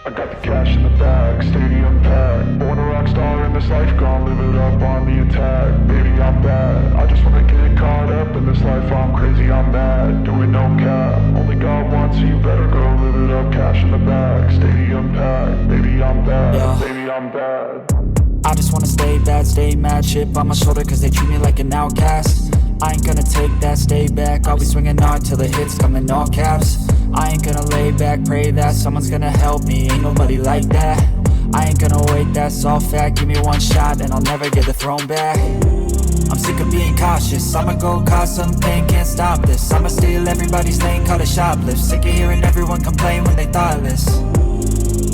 I got the cash in the bag, stadium packed. Born a rock star in this life, gonna live it up on the attack. Baby, I'm bad, I just wanna get caught up in this life. I'm crazy, I'm mad, doing no cap. Only got one, so you better go live it up. Cash in the bag, stadium packed. Baby, I'm bad, baby, I'm bad. I just wanna stay bad, stay mad. Chip on my shoulder cause they treat me like an outcast. I ain't gonna take that, stay back. I'll be swinging hard till the hits come in all caps. I ain't gonna lay back, pray that someone's gonna help me. Ain't nobody like that. I ain't gonna wait, that's all fact. Give me one shot and I'll never get the throne back. I'm sick of being cautious. I'ma go cause some pain, can't stop this. I'ma steal everybody's lane, call it shoplift. Sick of hearing everyone complain when they thoughtless.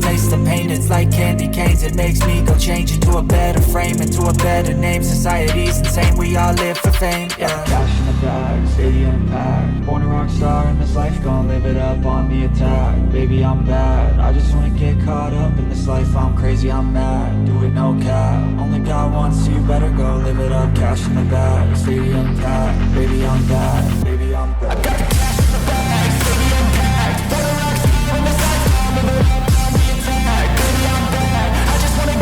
Taste the pain, it's like candy canes. It makes me go change into a better frame, into a better name. Society's insane, we all live for fame, yeah. Cash in the bag, stadium packed. Born a rock star in this life, gonna live it up on the attack. Baby, I'm bad, I just wanna get caught up in this life. I'm crazy, I'm mad, do it no cap. Only got one, so you better go live it up. Cash in the bag, stadium packed. Baby, I'm bad, baby, I'm bad. I got the cash in the bag, stadium packed. Born a rock star in this life, gonna live it up. I'm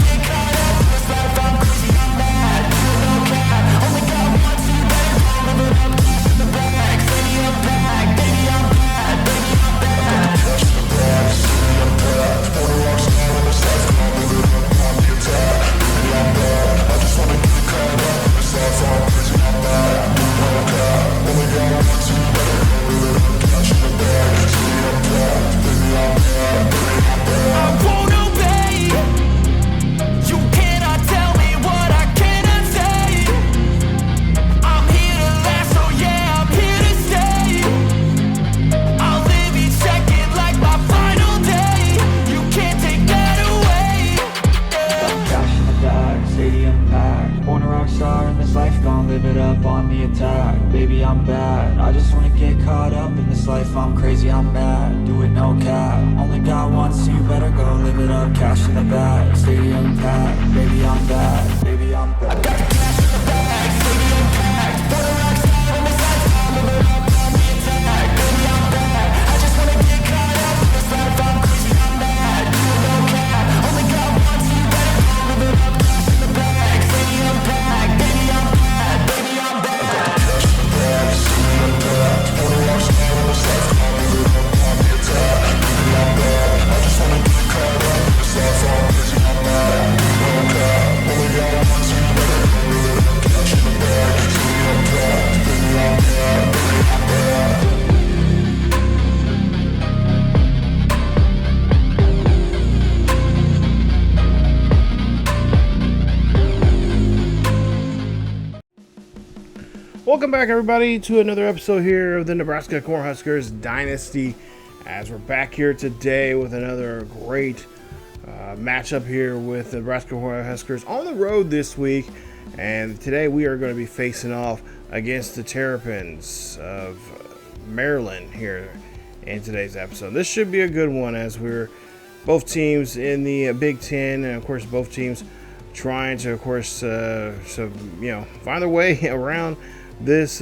crazy, I'm mad, do it no cap. Only got one, so you better go live it up. Cash in the bag, stadium packed. Baby, I'm bad, baby, I'm bad. I got the cash in the bag, stadium packed. Born a rock star in this life, I'll live it up on the attack. Baby, I'm bad, I just wanna get caught up in this life. I'm crazy, I'm mad, do it no cap. Only got one, so you better go live it up. Cash in the bag, stadium packed. Baby, I'm bad, baby, I'm bad. I got the cash in the bag, stadium packed. Born a rock star in this life. Welcome back, everybody, to another episode here of the Nebraska Cornhuskers Dynasty. As we're back here today with another great matchup here with the Nebraska Cornhuskers on the road this week. And today we are going to be facing off against the Terrapins of Maryland here in today's episode. This should be a good one as we're both teams in the Big Ten, and of course both teams trying to, of course, find their way around this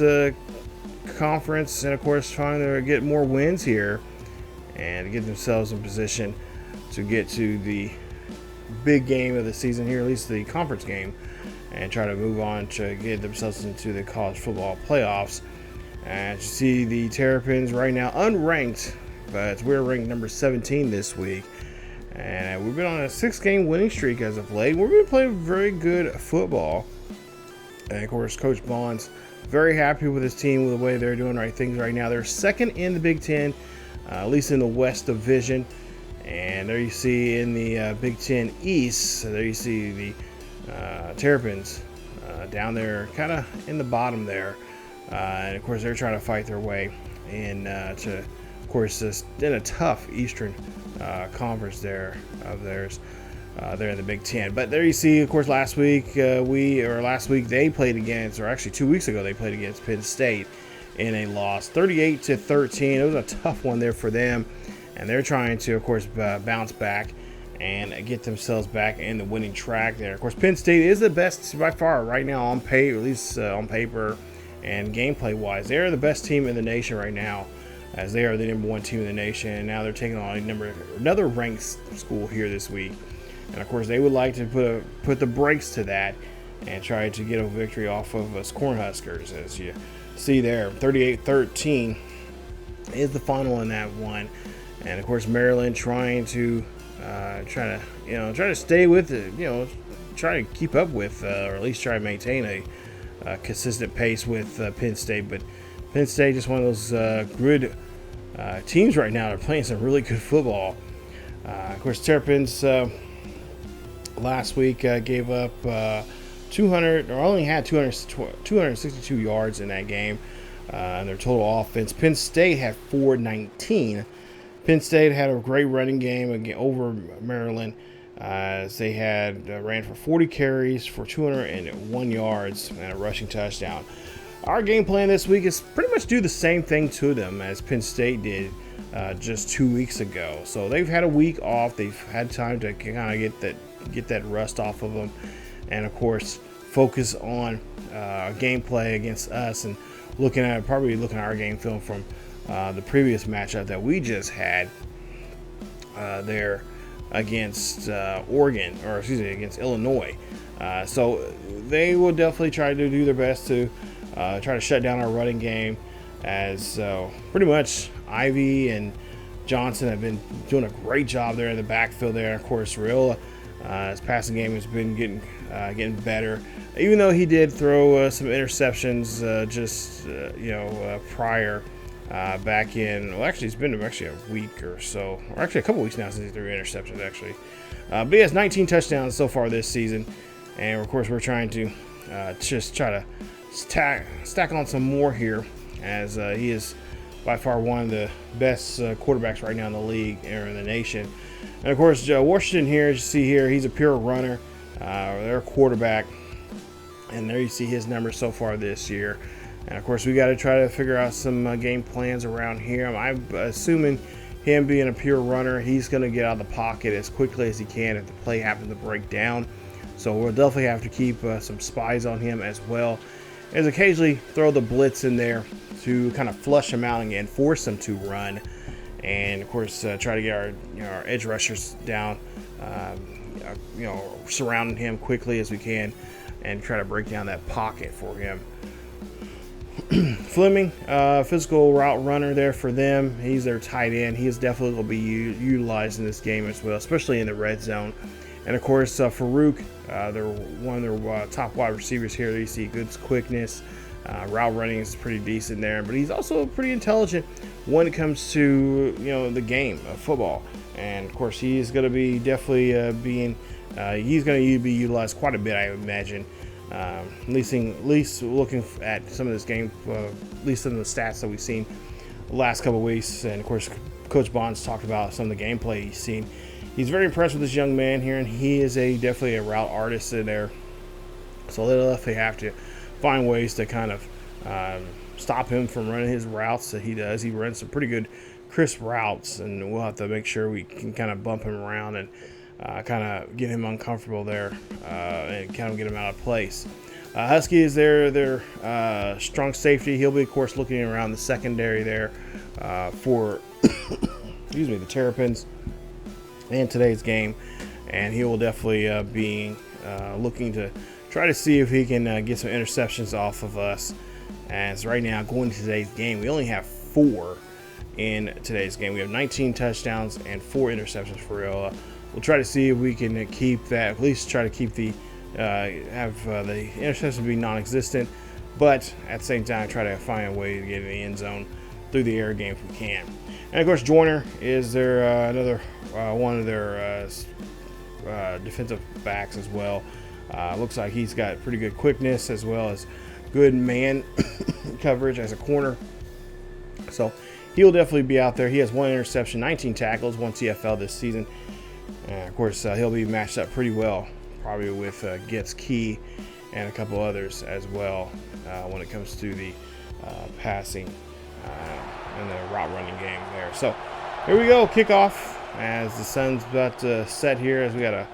conference, and of course trying to get more wins here and get themselves in position to get to the big game of the season here, at least the conference game, and try to move on to get themselves into the college football playoffs. And you see the Terrapins right now unranked, but we're ranked number 17 this week, and we've been on a 6-game winning streak as of late. We've been playing very good football, and of course Coach Bond's very happy with his team, with the way they're doing things right now. They're second in the Big Ten, at least in the West Division. And there you see in the Big Ten East, so there you see the Terrapins down there, kind of in the bottom there. And of course, they're trying to fight their way in to, of course, this in a tough Eastern conference there of theirs. They're in the Big Ten. But there you see, of course, last week they played against, or actually 2 weeks ago, they played against Penn State in a loss, 38-13. It was a tough one there for them, and they're trying to, of course, bounce back and get themselves back in the winning track there. Of course, Penn State is the best by far right now on paper, at least on paper and gameplay-wise. They're the best team in the nation right now as they are the #1 team in the nation. And now they're taking on another ranked school here this week. And of course, they would like to put the brakes to that and try to get a victory off of us Cornhuskers. As you see there, 38-13 is the final in that one. And of course, Maryland trying to try to stay with it, try to keep up with, or at least try to maintain a consistent pace with Penn State. But Penn State just one of those good teams right now. They're playing some really good football. Of course, Terrapins last week gave up 200, or only had 262 yards in that game, and their total offense. Penn State had 419. Penn State had a great running game over Maryland, as they had ran for 40 carries for 201 yards and a rushing touchdown. Our game plan this week is pretty much do the same thing to them as Penn State did just 2 weeks ago. So they've had a week off. They've had time to kind of get that rust off of them, and of course focus on gameplay against us and probably looking at our game film from the previous matchup that we just had there against against Illinois. So they will definitely try to do their best to try to shut down our running game, as pretty much Ivy and Johnson have been doing a great job there in the backfield there. And of course, Riola, his passing game has been getting better, even though he did throw some interceptions prior back in. Well, actually, it's been a week or so, or actually a couple weeks now since he threw interceptions actually. But he has 19 touchdowns so far this season, and of course we're trying to just try to stack on some more here, as he is by far one of the best quarterbacks right now in the league or in the nation. And of course, Washington here, as you see here, he's a pure runner. Their quarterback, and there you see his numbers so far this year. And of course, we got to try to figure out some game plans around here. I'm assuming him being a pure runner, he's going to get out of the pocket as quickly as he can if the play happens to break down. So we'll definitely have to keep some spies on him as well, as occasionally throw the blitz in there to kind of flush him out and force him to run. And of course, try to get our edge rushers down, surrounding him quickly as we can, and try to break down that pocket for him. Fleming, physical route runner there for them. He's their tight end. He is definitely going to be utilized in this game as well, especially in the red zone. And of course, Farouk, they're one of their top wide receivers here. You see good quickness. Route running is pretty decent there, but he's also pretty intelligent when it comes to the game of football. And of course, he's going to be definitely he's going to be utilized quite a bit, I imagine. At least looking at some of this game, at least some of the stats that we've seen the last couple of weeks. And of course, Coach Bonds talked about some of the gameplay he's seen. He's very impressed with this young man here, and he is definitely a route artist in there. So they'll definitely have to find ways to kind of stop him from running his routes that he does. He runs some pretty good crisp routes, and we'll have to make sure we can kind of bump him around and kind of get him uncomfortable there and kind of get him out of place. Husky is their strong safety. He'll be, of course, looking around the secondary there for the Terrapins in today's game, and he will definitely be looking to try to see if he can get some interceptions off of us. As right now, going to today's game, we only have 4 in today's game. We have 19 touchdowns and 4 interceptions for Riola. We'll try to see if we can keep that, at least try to keep the interceptions be non-existent, but at the same time try to find a way to get in the end zone through the air game if we can. And of course, Joyner is their another one of their defensive backs as well. Looks like he's got pretty good quickness as well as good man coverage as a corner. So he'll definitely be out there. He has 1 interception, 19 tackles, 1 TFL this season. And of course, he'll be matched up pretty well, probably with Getz Key and a couple others as well when it comes to the passing and the route running game there. So here we go, kickoff as the sun's about to set here, as we got a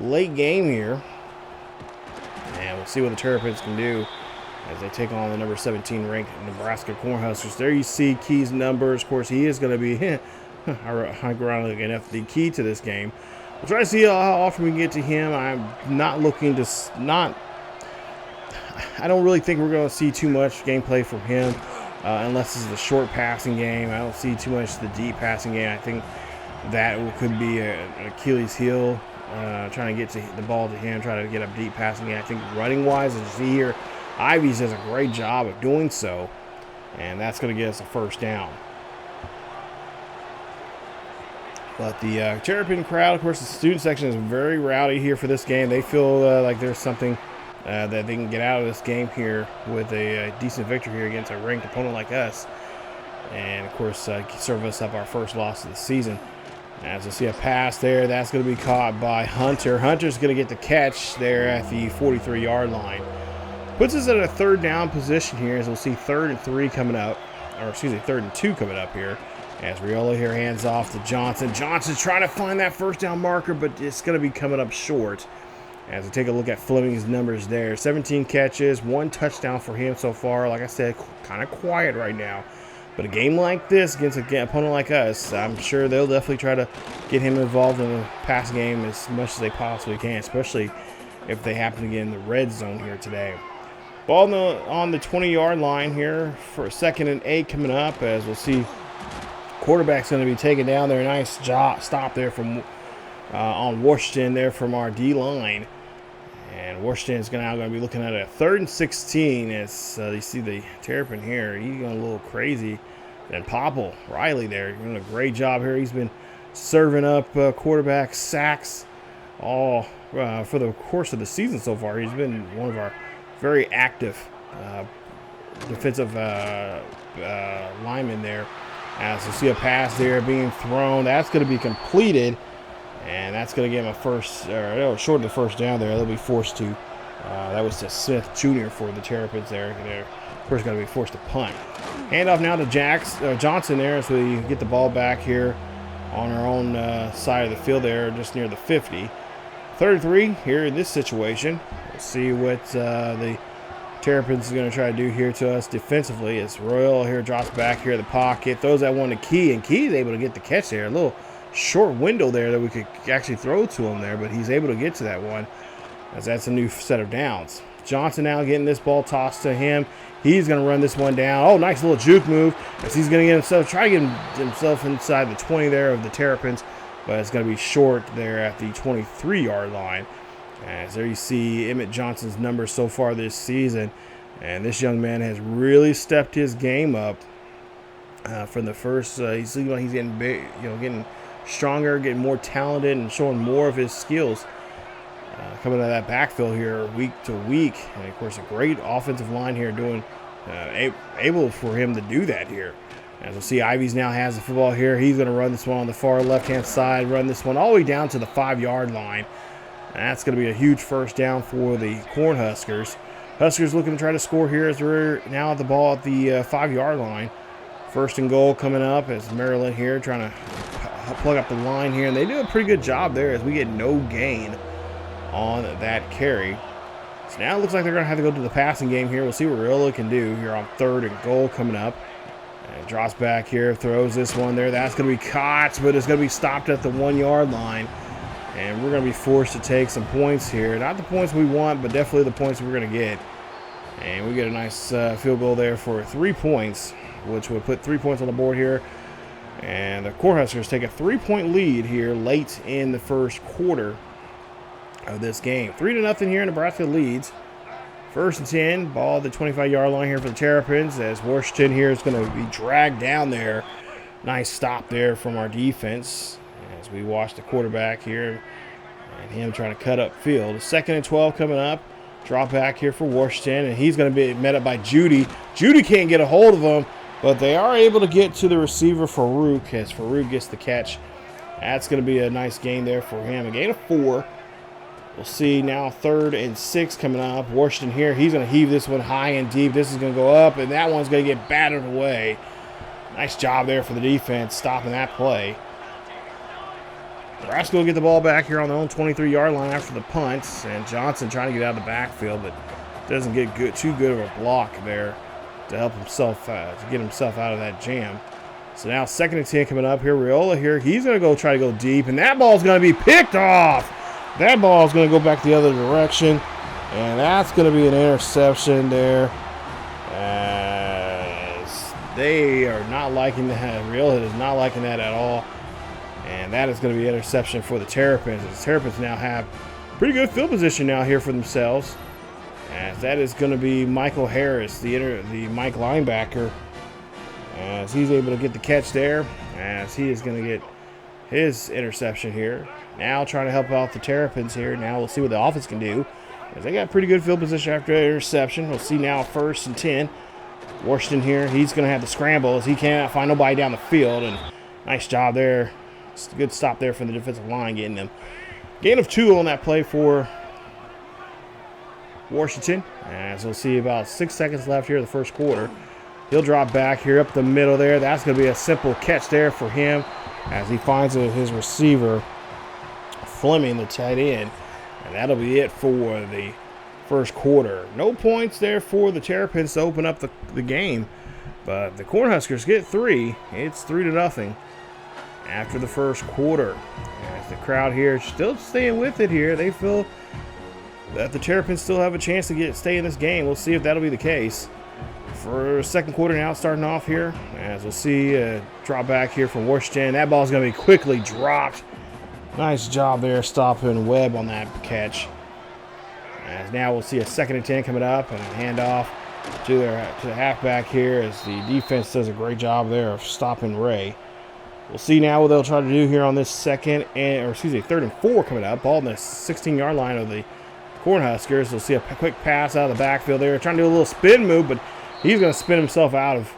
late game here. And we'll see what the Terrapins can do as they take on the number 17 ranked Nebraska Cornhuskers. There you see Key's numbers. Of course, he is going to be, ironically enough, the key to this game. We'll try to see how often we can get to him. I'm not looking to I don't really think we're going to see too much gameplay from him unless this is a short passing game. I don't see too much the deep passing game. I think that could be an Achilles heel, trying to get to the ball to him, trying to get a deep passing game. I think running-wise, as you see here, Ivies does a great job of doing so, and that's going to get us a first down. But the Terrapin crowd, of course, the student section is very rowdy here for this game. They feel like there's something that they can get out of this game here with a decent victory here against a ranked opponent like us. And, of course, serve us up our first loss of the season. As you'll see a pass there, that's going to be caught by Hunter. Hunter's going to get the catch there at the 43-yard line. Puts us at a third down position here, as we'll see 3rd and 3 coming up, or excuse me, 3rd and 2 coming up here. As Riola here hands off to Johnson. Johnson's trying to find that first down marker, but it's going to be coming up short. As we take a look at Fleming's numbers there, 17 catches, 1 touchdown for him so far. Like I said, kind of quiet right now. But a game like this against an opponent like us, I'm sure they'll definitely try to get him involved in the pass game as much as they possibly can, especially if they happen to get in the red zone here today. Ball on the 20-yard line here for a 2nd and 8 coming up, as we'll see quarterback's going to be taken down there. Nice stop there from on Washington there from our D-line. And Washington is now going to be looking at a 3rd and 16 as you see the Terrapin here. He's going a little crazy. And Popple, Riley there, doing a great job here. He's been serving up quarterback sacks all for the course of the season so far. He's been one of our very active defensive linemen there. As you see a pass there being thrown, that's going to be completed. And that's going to give him a short of the first down there. They'll be forced to. That was to Smith Jr. for the Terrapins there. They're, of course, going to be forced to punt. Handoff now to Johnson there as we get the ball back here on our own side of the field there, just near the 50. 3rd and 3 here in this situation. We'll see what the Terrapins is going to try to do here to us defensively. As Royal here drops back here in the pocket, throws that one to Key, and Key is able to get the catch there. A little short window there that we could actually throw to him there, but he's able to get to that one as that's a new set of downs. Johnson now getting this ball tossed to him. He's going to run this one down. Oh, nice little juke move as he's going to try to get himself inside the 20 there of the Terrapins, but it's going to be short there at the 23-yard line. As there you see Emmett Johnson's numbers so far this season, and this young man has really stepped his game up from the first. He's getting big, getting stronger, getting more talented, and showing more of his skills coming out of that backfield here week to week. And, of course, a great offensive line here doing able for him to do that here. As we'll see, Ivies now has the football here. He's going to run this one on the far left-hand side, run this one all the way down to the 5-yard line. And that's going to be a huge first down for the Cornhuskers. Huskers looking to try to score here as we're now at the ball at the 5-yard line. 1st and goal coming up as Maryland here trying to plug up the line here, and they do a pretty good job there as we get no gain on that carry. So now it looks like they're going to have to go to the passing game here. We'll see what Riola can do here on 3rd and goal coming up. And drops back here, throws this one there. That's going to be caught, but it's going to be stopped at the 1-yard line. And we're going to be forced to take some points here. Not the points we want, but definitely the points we're going to get. And we get a nice field goal there for 3 points, which would put 3 points on the board here. And the Cornhuskers take a 3-point lead here late in the first quarter of this game. 3-0 here. Nebraska leads. 1st and 10. Ball at the 25-yard line here for the Terrapins as Washington here is going to be dragged down there. Nice stop there from our defense as we watch the quarterback here and him trying to cut up field. 2nd and 12 coming up. Drop back here for Washington, and he's going to be met up by Judy. Judy can't get a hold of him, but they are able to get to the receiver, Farouk, as Farouk gets the catch. That's going to be a nice gain there for him. A gain of 4. We'll see now 3rd and 6 coming up. Washington here, he's going to heave this one high and deep. This is going to go up, and that one's going to get battered away. Nice job there for the defense stopping that play. Nebraska will get the ball back here on their own 23-yard line after the punts, and Johnson trying to get out of the backfield, but doesn't get too good of a block there to help himself, to get himself out of that jam. So now 2nd and 10 coming up here. Riola here. He's going to try to go deep, and that ball's going to be picked off. That ball is going to go back the other direction, and that's going to be an interception there. As they are not liking that. Riola is not liking that at all. And that is going to be an interception for the Terrapins. The Terrapins now have pretty good field position now here for themselves. As that is going to be Michael Harris, the Mike linebacker. As he's able to get the catch there. As he is going to get his interception here. Now trying to help out the Terrapins here. Now we'll see what the offense can do. As they got pretty good field position after that interception. We'll see now 1st and 10. Washington here. He's going to have to scramble as he cannot find nobody down the field. And nice job there. It's a good stop there from the defensive line getting them. Gain of 2 on that play for Washington. As we'll see about 6 seconds left here in the first quarter. He'll drop back here up the middle there. That's going to be a simple catch there for him as he finds his receiver, Fleming, the tight end. And that'll be it for the first quarter. No points there for the Terrapins to open up the game. But the Cornhuskers get 3. It's 3-0 after the first quarter. As the crowd here still staying with it here. They feel that the Terrapins still have a chance to stay in this game. We'll see if that'll be the case. For second quarter now starting off here. As we'll see a drop back here from Washington. That ball's going to be quickly dropped. Nice job there stopping Webb on that catch. As now we'll see a 2nd and 10 coming up and a handoff to the halfback here as the defense does a great job there of stopping Ray. We'll see now what they'll try to do here on this 3rd and 4 coming up. Ball in the 16-yard line of the Cornhuskers. We'll see a quick pass out of the backfield there. Trying to do a little spin move, but he's going to spin himself out of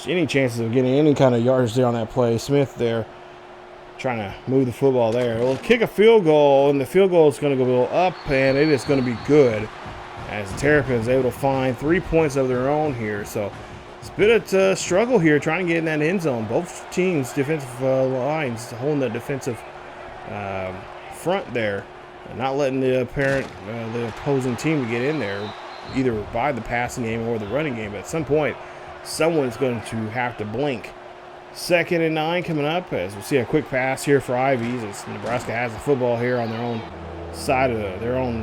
any chances of getting any kind of yardage there on that play. Smith there trying to move the football there. We'll kick a field goal, and the field goal is going to go up, and it is going to be good as the Terrapins able to find 3 points of their own here. So it's been a struggle here trying to get in that end zone. Both teams' defensive lines holding the defensive front there, and not letting the opposing team get in there, either by the passing game or the running game. But at some point, someone's going to have to blink. 2nd and 9 coming up as we'll see a quick pass here for Ivies as Nebraska has the football here on their own side of their own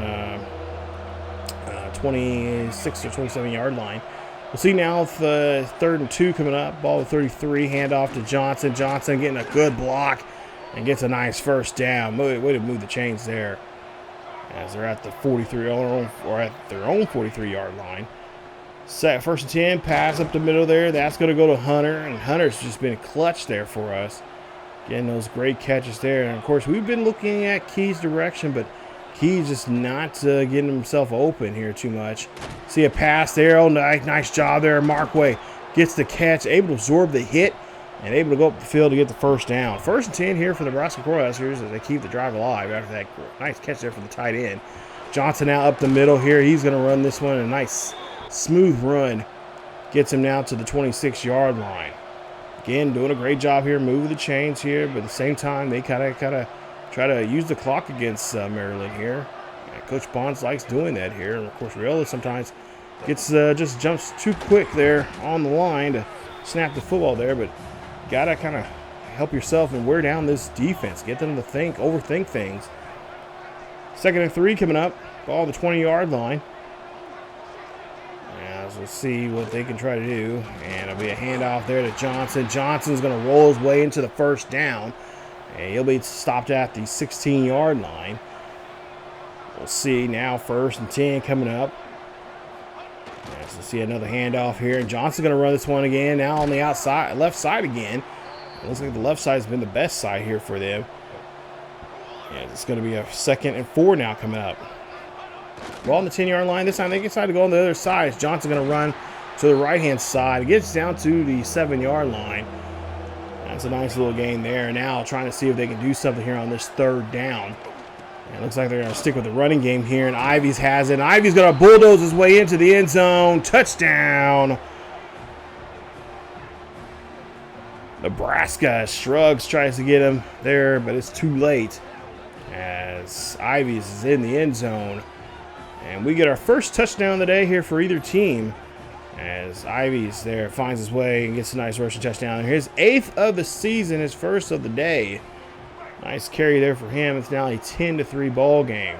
26 or 27-yard line. We'll see now the 3rd and 2 coming up. Ball to 33, handoff to Johnson. Johnson getting a good block and gets a nice first down. Way to move the chains there as they're at the 43 or at their own 43-yard line. 1st and 10, pass up the middle there. That's going to go to Hunter, and Hunter's just been clutch there for us. Getting those great catches there. And, of course, we've been looking at Key's direction, but Key's just not getting himself open here too much. See a pass there. Oh, nice job there. Markway gets the catch, able to absorb the hit, and able to go up the field to get the first down. 1st and 10 here for the Nebraska Cornhuskers as they keep the drive alive after that nice catch there for the tight end. Johnson now up the middle here. He's going to run this one. A nice smooth run gets him now to the 26-yard line. Again, doing a great job here, moving the chains here, but at the same time, they kind of try to use the clock against Maryland here. Coach Bonds likes doing that here. And, of course, Riola sometimes gets just jumps too quick there on the line to snap the football there, but got to kind of help yourself and wear down this defense. Get them to overthink things. 2nd and 3 coming up. Ball the 20-yard line. As we'll see what they can try to do. And it'll be a handoff there to Johnson. Johnson's going to roll his way into the first down. And he'll be stopped at the 16-yard line. We'll see now 1st and 10 coming up. As we'll see another handoff here. And Johnson's going to run this one again. Now on the outside, left side again. It looks like the left side has been the best side here for them. Yeah, it's going to be a 2nd and 4 now coming up. Ball on the 10-yard line. This time they decide to go on the other side. Johnson's going to run to the right-hand side. It gets down to the 7-yard line. That's a nice little gain there. Now trying to see if they can do something here on this 3rd down. And it looks like they're going to stick with the running game here. And Ivies has it. And Ivies going to bulldoze his way into the end zone. Touchdown. Nebraska shrugs, tries to get him there, but it's too late as Ivies is in the end zone. And we get our first touchdown of the day here for either team, as Ivy's there finds his way and gets a nice rushing touchdown. His 8th of the season, his first of the day. Nice carry there for him. It's now a 10-3 ball game.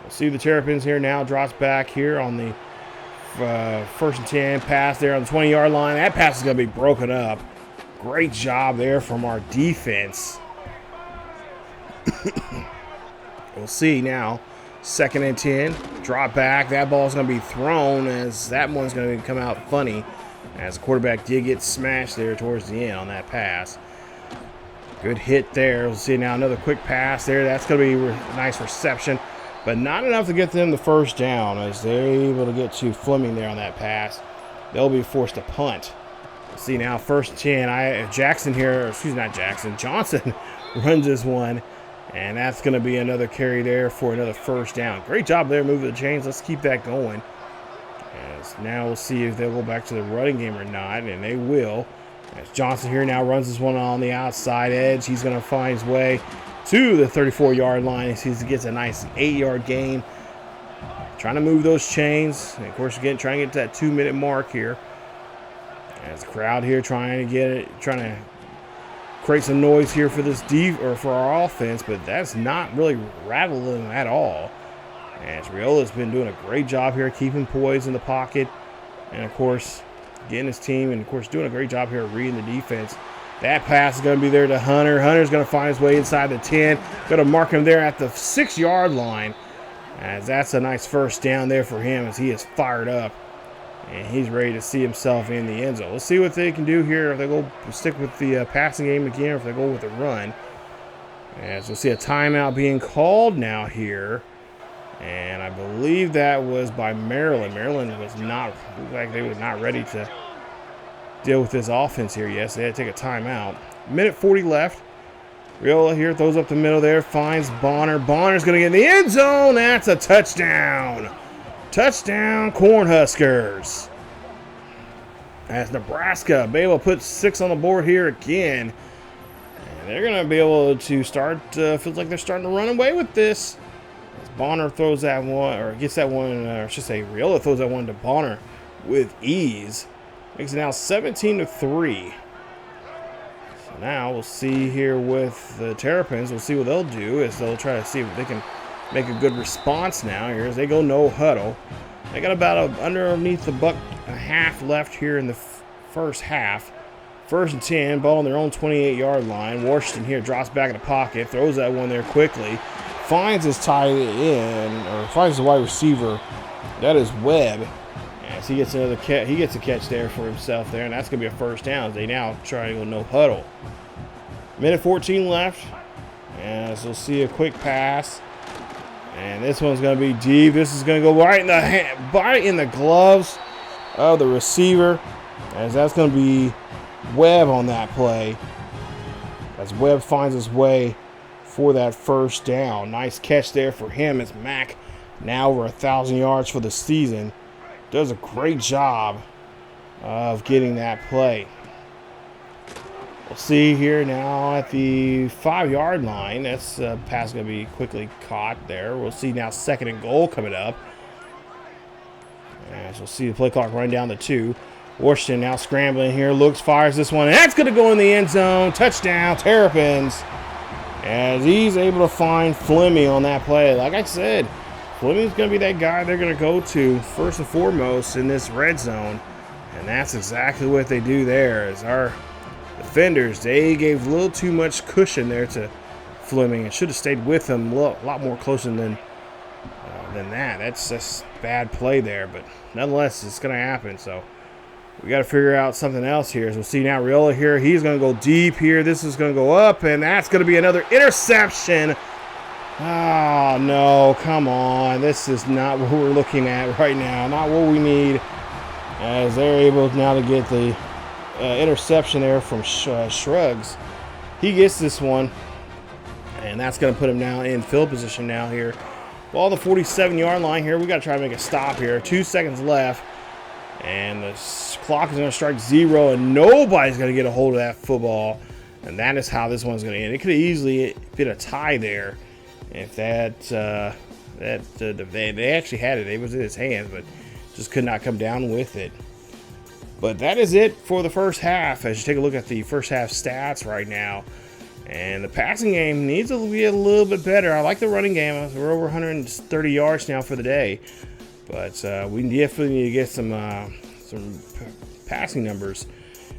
We'll see the Terrapins here now. Drops back here on the 1st and 10 pass there on the 20-yard line. That pass is going to be broken up. Great job there from our defense. We'll see now. 2nd and 10. Drop back. That ball's going to be thrown, as that one's going to come out funny, as the quarterback did get smashed there towards the end on that pass. Good hit there. We'll see now another quick pass there. That's going to be a nice reception, but not enough to get them the first down, as they're able to get to Fleming there on that pass. They'll be forced to punt. We'll see now 1st and 10. Jackson here, excuse me, not Jackson, Johnson runs this one. And that's going to be another carry there for another first down. Great job there moving the chains. Let's keep that going. As now we'll see if they'll go back to the running game or not, and they will. As Johnson here now runs this one on the outside edge. He's going to find his way to the 34-yard line. He gets a nice 8-yard gain. Trying to move those chains. And of course, again, trying to get to that 2-minute mark here. As the crowd here trying to create some noise here for this for our offense, but that's not really rattling at all. As Riola's been doing a great job here keeping poise in the pocket, and of course getting his team, and of course doing a great job here reading the defense. That pass is going to be there to Hunter. Hunter's going to find his way inside the 10. Going to mark him there at the 6-yard line, as that's a nice first down there for him, as he is fired up. And he's ready to see himself in the end zone. Let's see what they can do here. If they go stick with the passing game again, or if they go with the run. As we'll see a timeout being called now here. And I believe that was by Maryland. Maryland was not, looked like they were not ready to deal with this offense here. Yes, they had to take a timeout. 1:40 left. Riola here throws up the middle there. Finds Bonner. Bonner's going to get in the end zone. That's a touchdown. Touchdown, Cornhuskers. As Nebraska be able to put 6 on the board here again. And they're going to be able to start, feels like they're starting to run away with this. As Bonner throws that one, or gets that one, or I should say Riola throws that one to Bonner with ease. Makes it now 17-3. So now we'll see here with the Terrapins. We'll see what they'll do, is they'll try to see if they can make a good response now here as they go no huddle. They got about underneath the $1.50 left here in the first half. 1st and 10, ball on their own 28-yard line. Washington here drops back in the pocket, throws that one there quickly, finds his tight end, or finds the wide receiver. That is Webb. As he gets another catch, he gets a catch there for himself there, and that's going to be a first down as they now try to go no huddle. 1:14 left, as we'll see a quick pass. And this one's going to be deep. This is going to go right in the gloves of the receiver, as that's going to be Webb on that play. As Webb finds his way for that first down. Nice catch there for him, as Mack, now over 1,000 yards for the season, does a great job of getting that play. We'll see here now at the 5-yard line. That's pass going to be quickly caught there. We'll see now 2nd and goal coming up. As we'll see the play clock run down to 2. Washington now scrambling here. Looks, fires this one. And that's going to go in the end zone. Touchdown, Terrapins. As he's able to find Fleming on that play. Like I said, Fleming's going to be that guy they're going to go to first and foremost in this red zone. And that's exactly what they do there. As our defenders, they gave a little too much cushion there to Fleming and should have stayed with him a lot more closer than that. That's just bad play there, but nonetheless, it's going to happen. So we got to figure out something else here. As we'll see now, Riola here, he's going to go deep here. This is going to go up, and that's going to be another interception. Oh, no, come on. This is not what we're looking at right now, not what we need, as they're able now to get the interception there from Shrugs. He gets this one, and that's going to put him now in field position now here. Ball the 47-yard line here. We got to try to make a stop here. 2 seconds left, and the clock is going to strike 0, and nobody's going to get a hold of that football, and that is how this one's going to end. It could have easily been a tie there if that They actually had it. It was in his hands, but just could not come down with it. But that is it for the first half. As you take a look at the first half stats right now, and the passing game needs to be a little bit better. I like the running game. We're over 130 yards now for the day, but we definitely need to get some passing numbers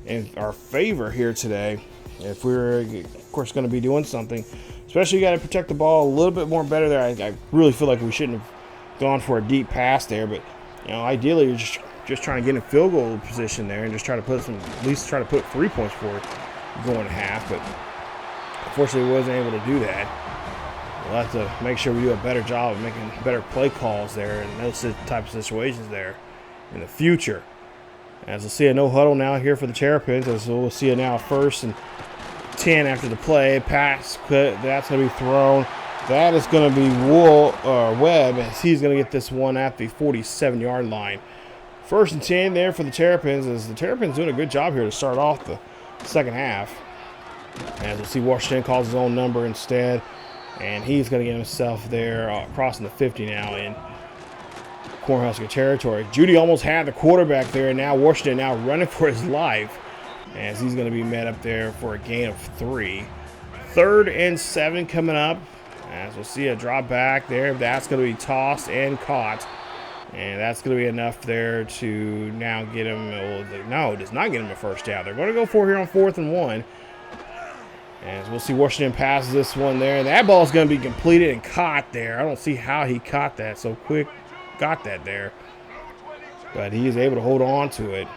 in our favor here today. If we're, of course, going to be doing something, especially you got to protect the ball a little bit more better there. I really feel like we shouldn't have gone for a deep pass there, but ideally you're just trying to get in field goal position there and just try to put at least try to put 3 points for it going half. But unfortunately, we wasn't able to do that. We'll have to make sure we do a better job of making better play calls there in those types of situations there in the future. As we'll see a no huddle now here for the Terrapins, as we'll see it now 1st and 10 after the play. Pass, that's going to be thrown. That is going to be Webb, as he's going to get this one at the 47-yard line. 1st and 10 there for the Terrapins, as the Terrapins doing a good job here to start off the second half. As we'll see, Washington calls his own number instead, and he's going to get himself there crossing the 50 now in Cornhusker territory. Judy almost had the quarterback there, and now Washington now running for his life, as he's going to be met up there for a gain of 3. 3rd and 7 coming up, as we'll see a drop back there. That's going to be tossed and caught, and that's going to be enough there to now get him. No, it does not get him a first down. They're going to go for here on 4th and 1. As we'll see, Washington passes this one there, and that ball is going to be completed and caught there. I don't see how he caught that so quick. Got that there, but he is able to hold on to it.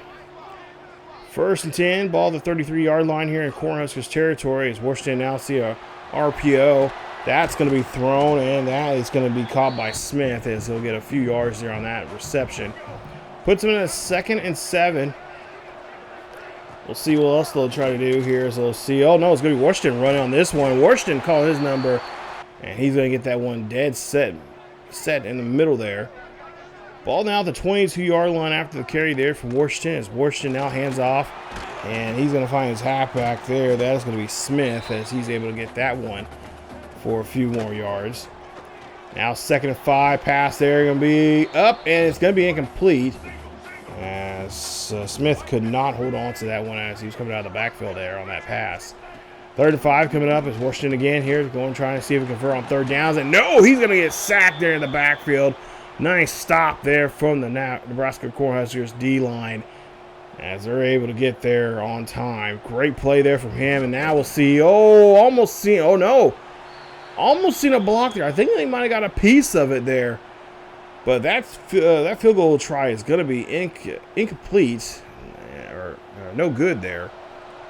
1st and 10, ball the 33-yard line here in Cornhuskers territory, as Washington now see a RPO. That's going to be thrown, and that is going to be caught by Smith, as he'll get a few yards there on that reception. Puts him in a 2nd and 7. We'll see what else they'll try to do here. So we'll see. Oh, no, it's going to be Washington running on this one. Washington called his number, and he's going to get that one dead set in the middle there. Ball now at the 22-yard line after the carry there from Washington, as Washington now hands off, and he's going to find his halfback there. That is going to be Smith, as he's able to get that one for a few more yards. Now 2nd and 5, pass there, going to be up, and it's going to be incomplete, as Smith could not hold on to that one as he was coming out of the backfield there on that pass. 3rd and 5 coming up as Washington again here going trying to see if he can convert on 3rd downs, and no, he's going to get sacked there in the backfield. Nice stop there from the Nebraska Cornhuskers D-line, as they're able to get there on time. Great play there from him, and now we'll see. Almost seen a block there. I think they might have got a piece of it there, but that field goal try is going to be incomplete or no good there.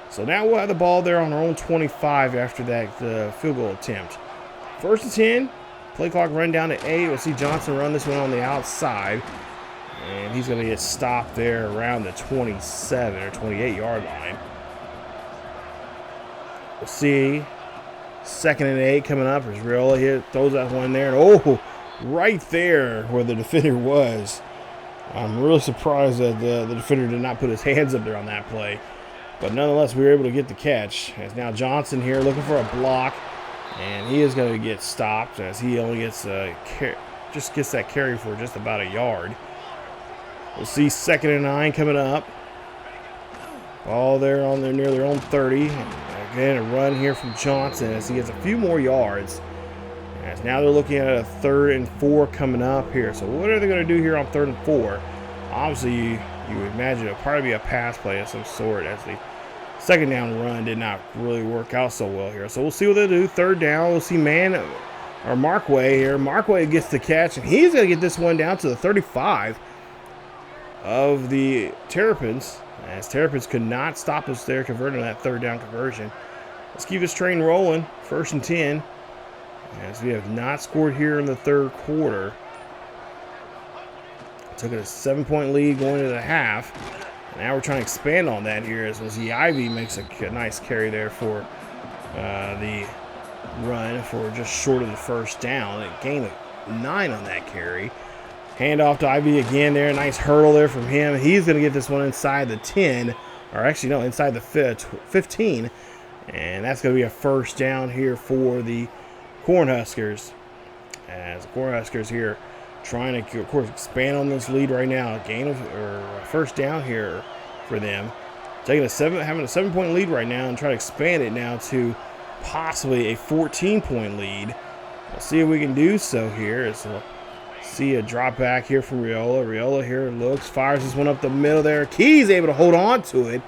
So now we'll have the ball there on our own 25 after that field goal attempt. 1st and 10. Play clock run down to 8. We'll see Johnson run this one on the outside, and he's going to get stopped there around the 27 or 28-yard line. We'll see 2nd and 8 coming up. As Riola here throws that one there, and right there where the defender was. I'm really surprised that the defender did not put his hands up there on that play, but nonetheless we were able to get the catch. As now Johnson here looking for a block, and he is going to get stopped, as he only gets gets that carry for just about a yard. We'll see 2nd and 9 coming up. Ball there on near their own 30. Again, a run here from Johnson as he gets a few more yards. As now they're looking at a 3rd and 4 coming up here. So what are they going to do here on 3rd and 4? Obviously, you would imagine it'll probably be a pass play of some sort, as the 2nd down run did not really work out so well here. So we'll see what they do. 3rd down, we'll see Markway here. Markway gets the catch, and he's going to get this one down to the 35 of the Terrapins, as Terrapins could not stop us there converting that 3rd down conversion. Let's keep this train rolling. 1st and 10, as we have not scored here in the 3rd quarter. Took it a 7-point lead going into the half. Now we're trying to expand on that here, as the Ivy makes a nice carry there for the run for just short of the 1st down. A gain of 9 on that carry. Hand off to Ivy again there. Nice hurdle there from him. He's going to get this one inside the 10, or actually no, inside the 15. And that's going to be a 1st down here for the Cornhuskers. as the Cornhuskers here trying to, of course, expand on this lead right now. Gain of or first down here for them. Having a 7-point lead right now and try to expand it now to possibly a 14-point lead. We'll see if we can do so here. As we'll see a drop back here from Riola. Riola here looks, fires this one up the middle there. Key's able to hold on to it.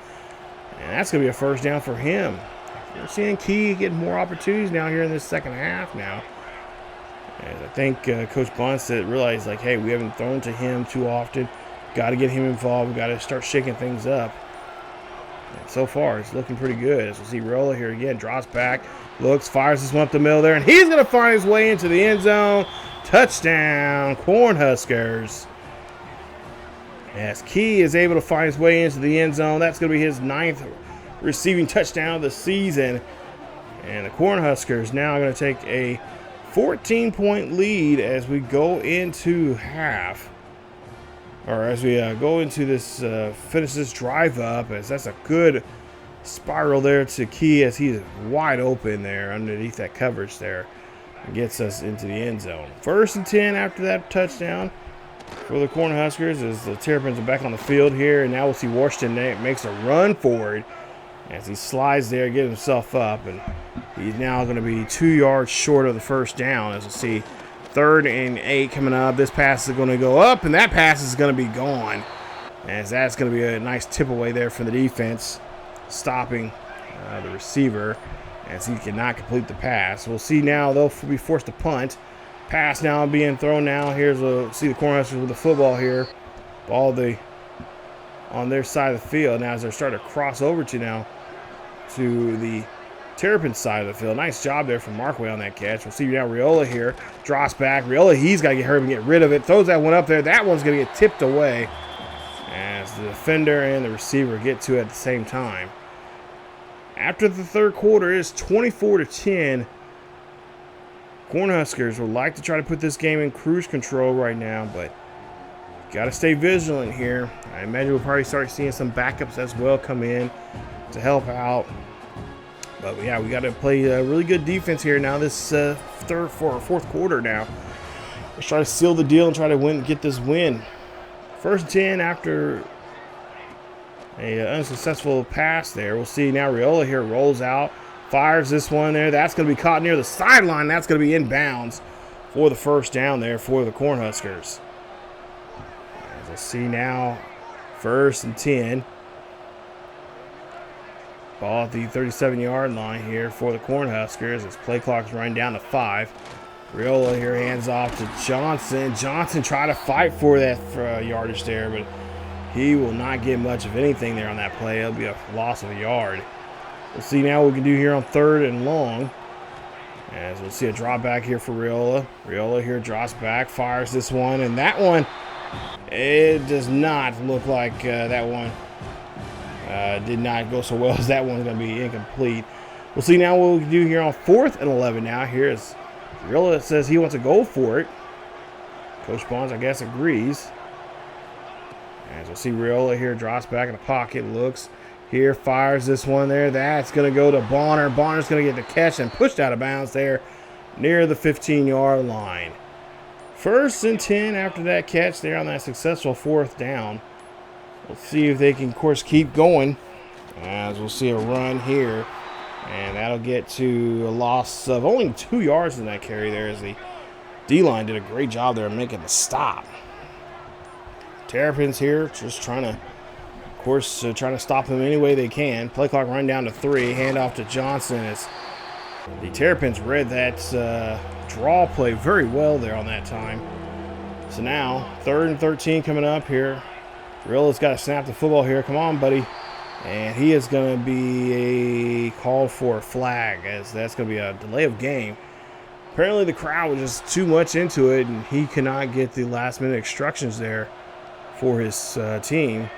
And that's going to be a first down for him. We're seeing Key get more opportunities now here in this second half now. And I think Coach Bonset realized, like, hey, we haven't thrown to him too often. Got to get him involved. We've got to start shaking things up. And so far, it's looking pretty good. As we'll see Riola here again, drops back, looks, fires this one up the middle there, and he's going to find his way into the end zone. Touchdown, Cornhuskers. As Key is able to find his way into the end zone, that's going to be his 9th receiving touchdown of the season. And the Cornhuskers now going to take a 14-point lead as we go into half. Or as we go into this, finish this drive up, as that's a good spiral there to Key as he's wide open there underneath that coverage there. And gets us into the end zone. 1st and 10 after that touchdown for the Cornhuskers as the Terrapins are back on the field here. And now we'll see Washington makes a run forward as he slides there, getting himself up. And he's now going to be 2 yards short of the first down. As we'll see 3rd and 8 coming up. This pass is going to go up, and that pass is going to be gone. As that's going to be a nice tip away there from the defense, stopping the receiver as he cannot complete the pass. We'll see now they'll be forced to punt. Pass now being thrown now. See the Cornhuskers with the football here. Ball on their side of the field now as they're starting to cross over to the Terrapins side of the field. Nice job there from Markway on that catch. We'll see now Riola here. Drops back. Riola, he's got to get hurt and get rid of it. Throws that one up there. That one's going to get tipped away as the defender and the receiver get to it at the same time. After the third quarter, it's 24-10. Cornhuskers would like to try to put this game in cruise control right now, but got to stay vigilant here. I imagine we'll probably start seeing some backups as well come in to help out. But yeah, we got to play a really good defense here now. This fourth quarter now. Let's try to seal the deal and try to get this win. 1st and 10 after a unsuccessful pass there. We'll see now Riola here rolls out, fires this one there. That's going to be caught near the sideline. That's going to be inbounds for the first down there for the Cornhuskers. As we'll see now 1st and 10. Ball at the 37-yard line here for the Cornhuskers as play clock's running down to 5. Riola here hands off to Johnson. Johnson tried to fight for that yardage there, but he will not get much of anything there on that play. It'll be a loss of a yard. We'll see now what we can do here on 3rd and long. As we'll see a drop back here for Riola. Riola here drops back, fires this one, and that one, it does not look like that one did not go so well as that one's going to be incomplete. We'll see now what we can do here on 4th and 11 now. Here is Riola says he wants to go for it. Coach Bonds, I guess, agrees. As we'll see Riola here drops back in the pocket, looks here, fires this one there. That's going to go to Bonner. Bonner's going to get the catch and pushed out of bounds there near the 15-yard line. 1st and 10 after that catch there on that successful 4th down. We'll see if they can, of course, keep going. As we'll see a run here. And that'll get to a loss of only 2 yards in that carry there as the D-line did a great job there making the stop. Terrapins here just trying to, of course, trying to stop them any way they can. Play clock run down to 3. Handoff to Johnson as the Terrapins read that draw play very well there on that time. So now, 3rd and 13 coming up here. Riola's got to snap the football here. Come on, buddy. And he is going to be called for a flag as that's going to be a delay of game. Apparently the crowd was just too much into it, and he cannot get the last-minute instructions there for his team.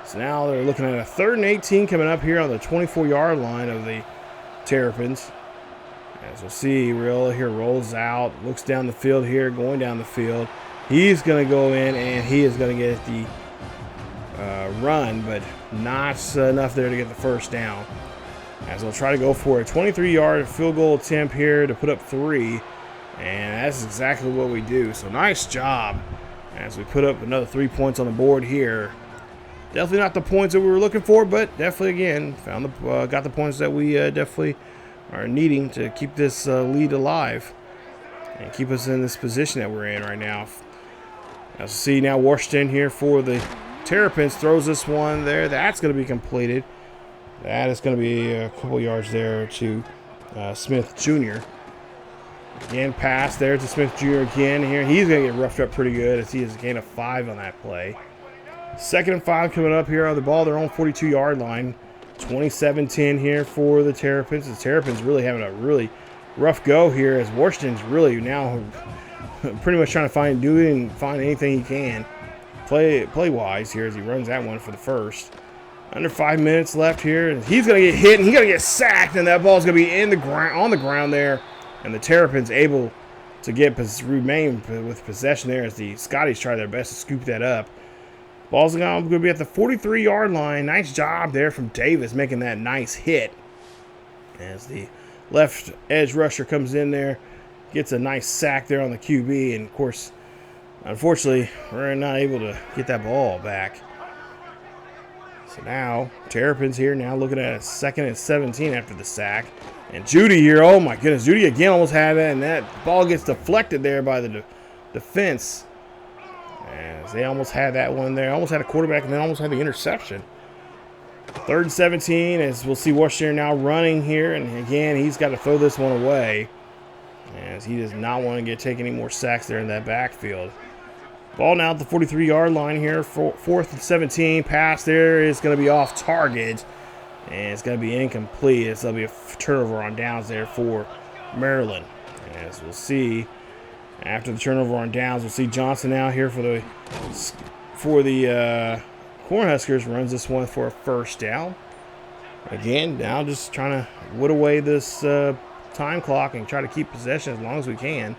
So now they're looking at a 3rd and 18 coming up here on the 24-yard line of the Terrapins. As we'll see, Riola here rolls out, looks down the field here, going down the field. He's going to go in, and he is going to get the run, but not enough there to get the first down. As we'll try to go for a 23-yard field goal attempt here to put up 3. And that's exactly what we do. So nice job as we put up another 3 points on the board here. Definitely not the points that we were looking for, but definitely, again, got the points that we definitely are needing to keep this lead alive and keep us in this position that we're in right now. As you see now, Washington here for the Terrapins throws this one there. That's going to be completed. That is going to be a couple yards there to Smith Jr. Again, pass there to Smith Jr. again here. He's going to get roughed up pretty good as he has a gain of 5 on that play. 2nd and 5 coming up here on the ball, their own 42-yard line. 27-10 here for the Terrapins. The Terrapins really having a really rough go here as Washington's really now pretty much trying to find anything he can play-wise here as he runs that one for the first. Under 5 minutes left here. He's going to get hit and he's going to get sacked, and that ball's going to be on the ground there. And the Terrapins able to remain with possession there as the Scotties try their best to scoop that up. Ball's going to be at the 43-yard line. Nice job there from Davis making that nice hit. As the left edge rusher comes in there, gets a nice sack there on the QB. And, of course, unfortunately, we're not able to get that ball back. So now, Terrapins here now looking at a 2nd and 17 after the sack. And Judy here, oh my goodness, Judy again almost had it, and that ball gets deflected there by the defense. As they almost had that one there, almost had a quarterback and then almost had the interception. 3rd and 17, as we'll see Washington now running here, and again, he's got to throw this one away as he does not want to take any more sacks there in that backfield. Ball now at the 43-yard line here, 4th and 17. Pass there is going to be off target, and it's going to be incomplete. It's going to be a turnover on downs there for Maryland. As we'll see, after the turnover on downs, we'll see Johnson now here for the Cornhuskers runs this one for a first down. Again, now just trying to whit away this time clock and try to keep possession as long as we can.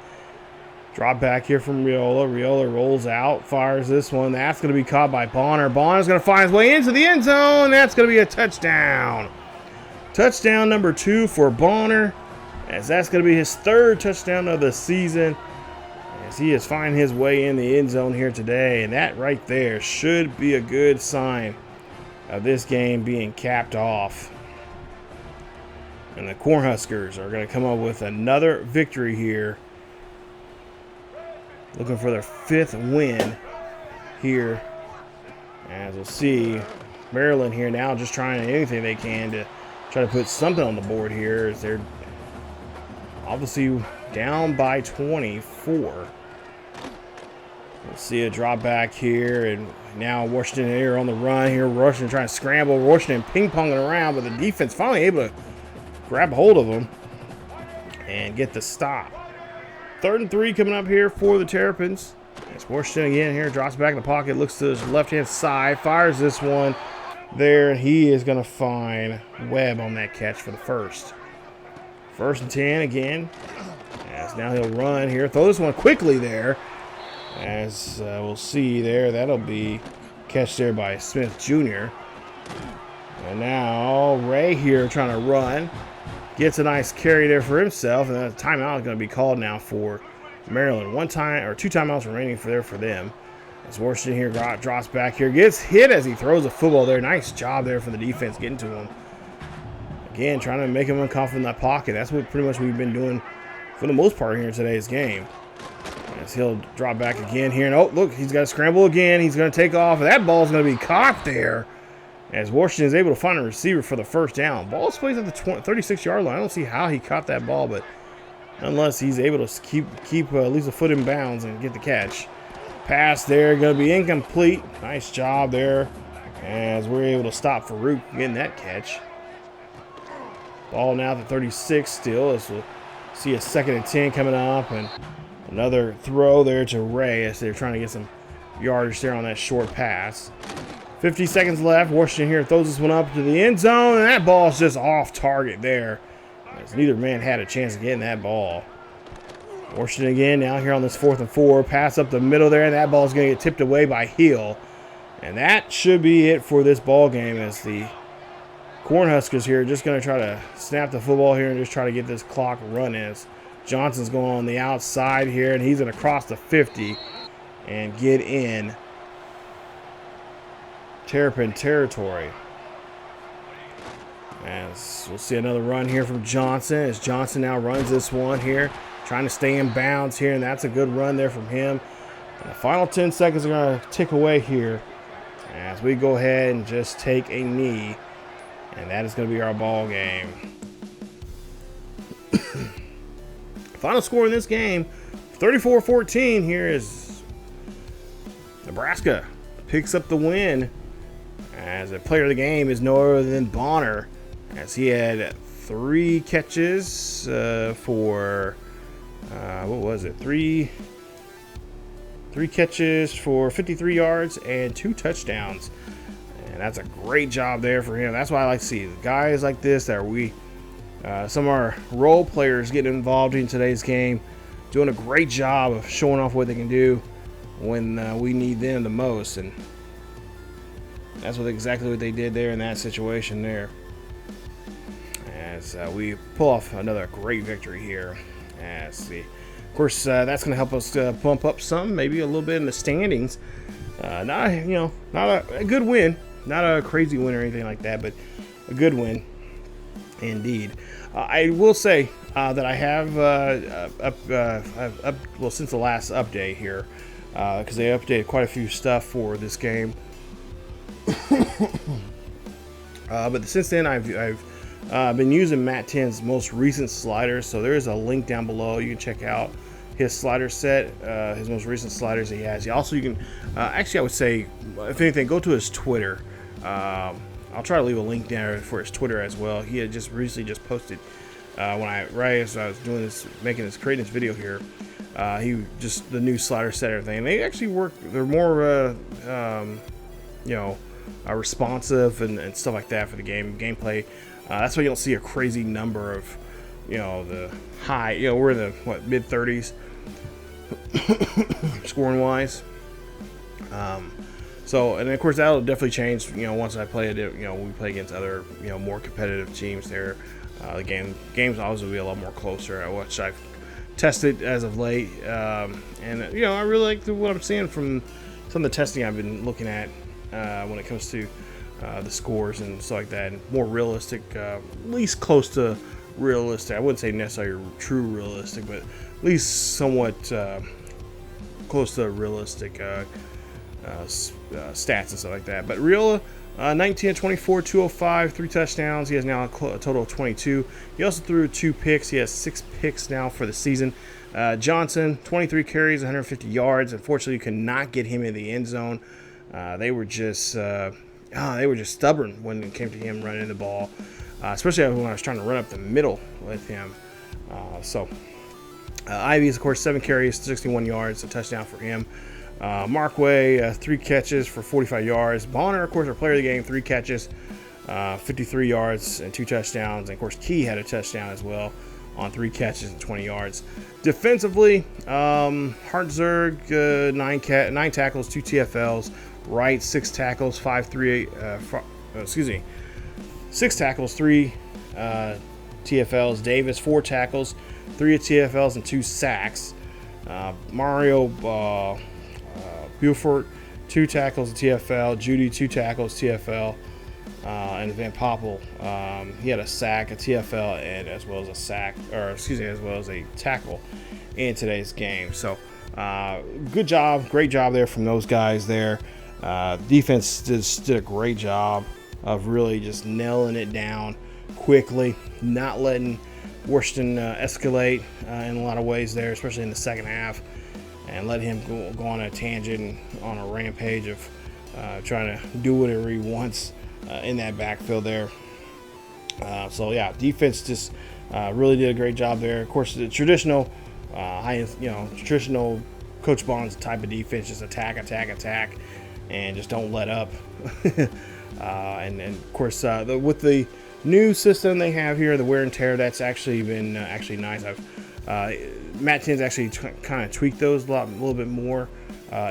Drop back here from Riola. Riola rolls out, fires this one. That's going to be caught by Bonner. Bonner's going to find his way into the end zone. That's going to be a touchdown. Touchdown number 2 for Bonner, as that's going to be his 3rd touchdown of the season, as he is finding his way in the end zone here today. And that right there should be a good sign of this game being capped off. And the Cornhuskers are going to come up with another victory here, looking for their 5th win here. As we'll see, Maryland here now just trying anything they can to try to put something on the board here, as they're obviously down by 24. We'll see a drop back here, and now Washington here on the run here. Washington trying to scramble. Washington ping-ponging around, but the defense finally able to grab hold of them and get the stop. 3rd and 3 coming up here for the Terrapins. As Washington again here drops back in the pocket, looks to his left-hand side, fires this one there, and he is going to find Webb on that catch for the first. 1st and 10 again. As now he'll run here, throw this one quickly there. As we'll see there, that'll be catch there by Smith Jr. And now Ray here trying to run. Gets a nice carry there for himself, and a timeout is going to be called now for Maryland. 2 timeouts remaining for them. As Washington here drops back here, gets hit as he throws a football there. Nice job there for the defense getting to him. Again, trying to make him uncomfortable in that pocket. That's what pretty much we've been doing for the most part here in today's game. As he'll drop back again here, and oh, look, he's got to scramble again. He's going to take off, and that ball's going to be caught there, as Washington is able to find a receiver for the first down. Ball plays at the 36-yard line. I don't see how he caught that ball, but unless he's able to keep at least a foot in bounds and get the catch. Pass there, going to be incomplete. Nice job there, as we're able to stop Farouk getting that catch. Ball now at the 36 still, as we'll see a 2nd and 10 coming up, and another throw there to Ray as they're trying to get some yardage there on that short pass. 50 seconds left. Washington here throws this one up to the end zone, and that ball's just off target there, as neither man had a chance of getting that ball. Washington again now here on this 4th and 4. Pass up the middle there, and that ball's going to get tipped away by Hill. And that should be it for this ball game, as the Cornhuskers here just going to try to snap the football here and just try to get this clock running as Johnson's going on the outside here, and he's going to cross the 50 and get in Terrapin territory. As we'll see another run here from Johnson, as Johnson now runs this one here, trying to stay in bounds here, and that's a good run there from him. And the final 10 seconds are going to tick away here as we go ahead and just take a knee, and that is going to be our ball game. Final score in this game, 34-14. Here is Nebraska picks up the win, as the player of the game is no other than Bonner, as he had 3 catches for what was it? Three catches for 53 yards and 2 touchdowns, and that's a great job there for him. That's why I like to see guys like this that some of our role players getting involved in today's game, doing a great job of showing off what they can do when we need them the most, and that's exactly what they did there in that situation there. As we pull off another great victory here. Of course, that's going to help us bump up maybe a little bit in the standings. Not a good win, not a crazy win or anything like that, but a good win indeed. I will say that I have since the last update here, because they updated quite a few stuff for this game. But since then, I've been using Matt 10's most recent sliders, so there is a link down below. You can check out his slider set, his most recent sliders he has. You can actually, I would say, if anything, go to his Twitter. I'll try to leave a link there for his Twitter as well. He had just recently posted right as I was creating this video here. He just the new slider set and everything. And they actually work. They're more responsive and stuff like that for the gameplay. That's why you don't see a crazy number of the high. We're in the mid 30s scoring wise. So, and of course that'll definitely change, once I play it, we play against other, more competitive teams there. The games obviously will be a lot more closer, which I've tested as of late. And I really like what I'm seeing from some of the testing I've been looking at when it comes to the scores and stuff like that, and more realistic, at least close to realistic. I wouldn't say necessarily true realistic, but at least somewhat close to realistic stats and stuff like that. But Riola, 19 of 24, 205, 3 touchdowns. He has now a total of 22. He also threw 2 picks. He has 6 picks now for the season. Johnson, 23 carries, 150 yards. Unfortunately, you could not get him in the end zone. They were just stubborn when it came to him running the ball, especially when I was trying to run up the middle with him. Ivy's, of course, 7 carries, 61 yards, a touchdown for him. Markway, 3 catches for 45 yards. Bonner, of course, our player of the game, 3 catches, 53 yards and 2 touchdowns. And of course, Key had a touchdown as well on 3 catches and 20 yards. Defensively, Hartzberg, 9 tackles, 2 TFLs. Wright, 6 tackles, 6 tackles, 3 TFLs. Davis, 4 tackles, 3 TFLs and 2 sacks. Mario Buford, 2 tackles, TFL. Judy, 2 tackles, TFL. And Van Poppel, he had a sack, a TFL, and as well as a tackle in today's game. So, good job, great job there from those guys there. Defense did a great job of really just nailing it down quickly, not letting Washington escalate in a lot of ways there, especially in the second half, and let him go on a tangent and on a rampage of trying to do whatever he wants in that backfield there. Defense just really did a great job there. Of course, the traditional traditional Coach Bond's type of defense, just attack, and just don't let up. And of course, with the new system they have here, the wear and tear, that's actually been nice. Matt 10's actually kind of tweaked those a little bit more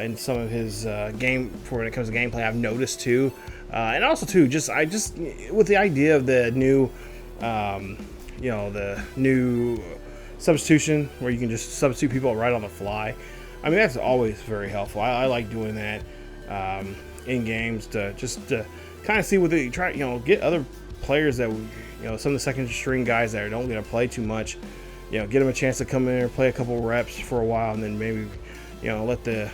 in some of his game for when it comes to gameplay. I've noticed too, and also too, I just with the idea of the new, the new substitution where you can just substitute people right on the fly. I mean, that's always very helpful. I like doing that in games to kind of see what they try, get other players that, some of the second string guys that don't get to play too much, get them a chance to come in and play a couple reps for a while, and then maybe, let the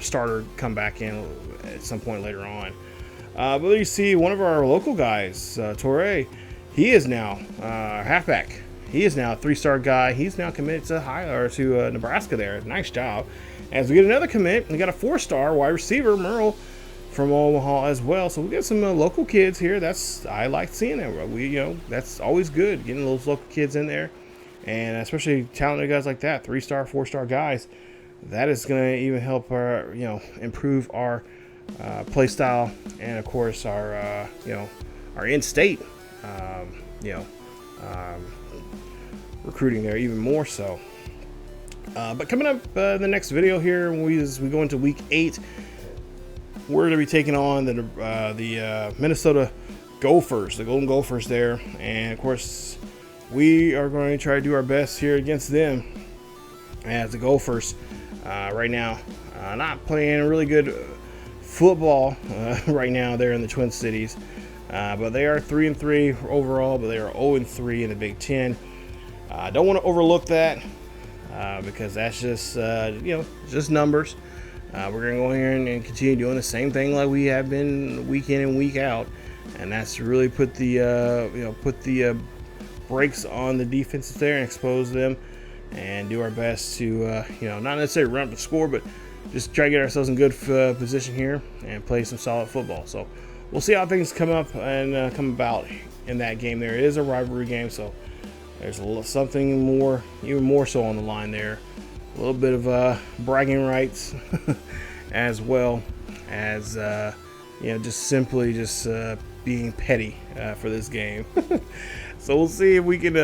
starter come back in at some point later on. But you see one of our local guys, Torre, he is now halfback. He is now a 3-star guy. He's now committed to Nebraska there. Nice job. As we get another commit, we got a 4-star wide receiver, Merle, from Omaha as well. So we got some local kids here. I like seeing that. That's always good, getting those local kids in there, and especially talented guys like that, 3-star, 4-star guys. That is going to even help our, improve our play style, and of course our, our in-state, recruiting there even more so. But coming up in the next video here, as we go into week 8, we're going to be taking on the Minnesota Gophers, the Golden Gophers there, and of course we are going to try to do our best here against them, as the Gophers right now not playing really good football right now there in the Twin Cities, but they are 3-3 overall, but they are 0-3 in the Big Ten. Don't want to overlook that because that's just just numbers. We're going to go here and continue doing the same thing like we have been week in and week out, and that's to really put the brakes on the defenses there and expose them, and do our best to not necessarily run up the score, but just try to get ourselves in good position here and play some solid football. So we'll see how things come up and come about in that game there. It is a rivalry game, so there's something more, even more so on the line there. A little bit of bragging rights as well as just simply being petty for this game. So we'll see if we can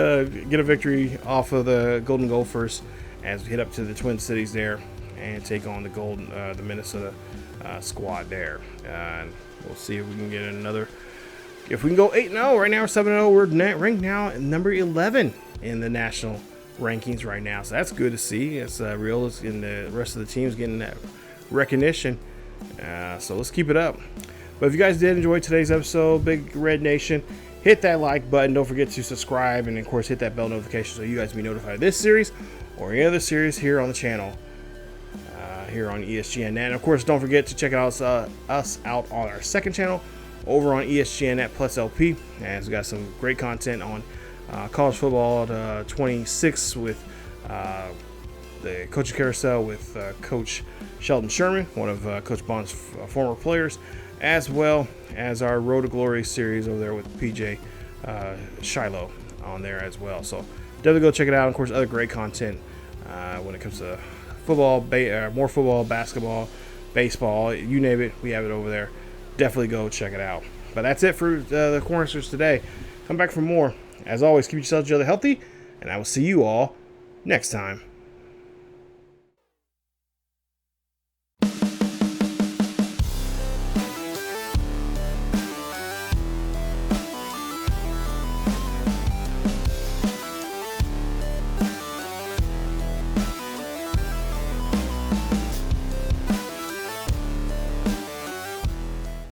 get a victory off of the Golden Gophers as we head up to the Twin Cities there and take on the Minnesota squad there. And we'll see if we can get another. If we can go 8-0, right now we're 7-0. We're ranked now at number 11 in the national rankings right now. So that's good to see. It's real, and the rest of the team's getting that recognition. So let's keep it up. But if you guys did enjoy today's episode, Big Red Nation, hit that like button. Don't forget to subscribe, and of course hit that bell notification so you guys be notified of this series or any other series here on the channel, here on ESGNet. And of course, don't forget to check out us out on our second channel over on ESGNet Plus LP, as we got some great content on college football 26 with the coaching carousel with Coach Sheldon Sherman, one of Coach Bond's former players, as well as our Road to Glory series over there with PJ Shiloh on there as well. So definitely go check it out. And of course, other great content when it comes to football, more football, basketball, baseball, you name it, we have it over there. Definitely go check it out. But that's it for the Cornhuskers today. Come back for more. As always, keep yourselves each other healthy, and I will see you all next time.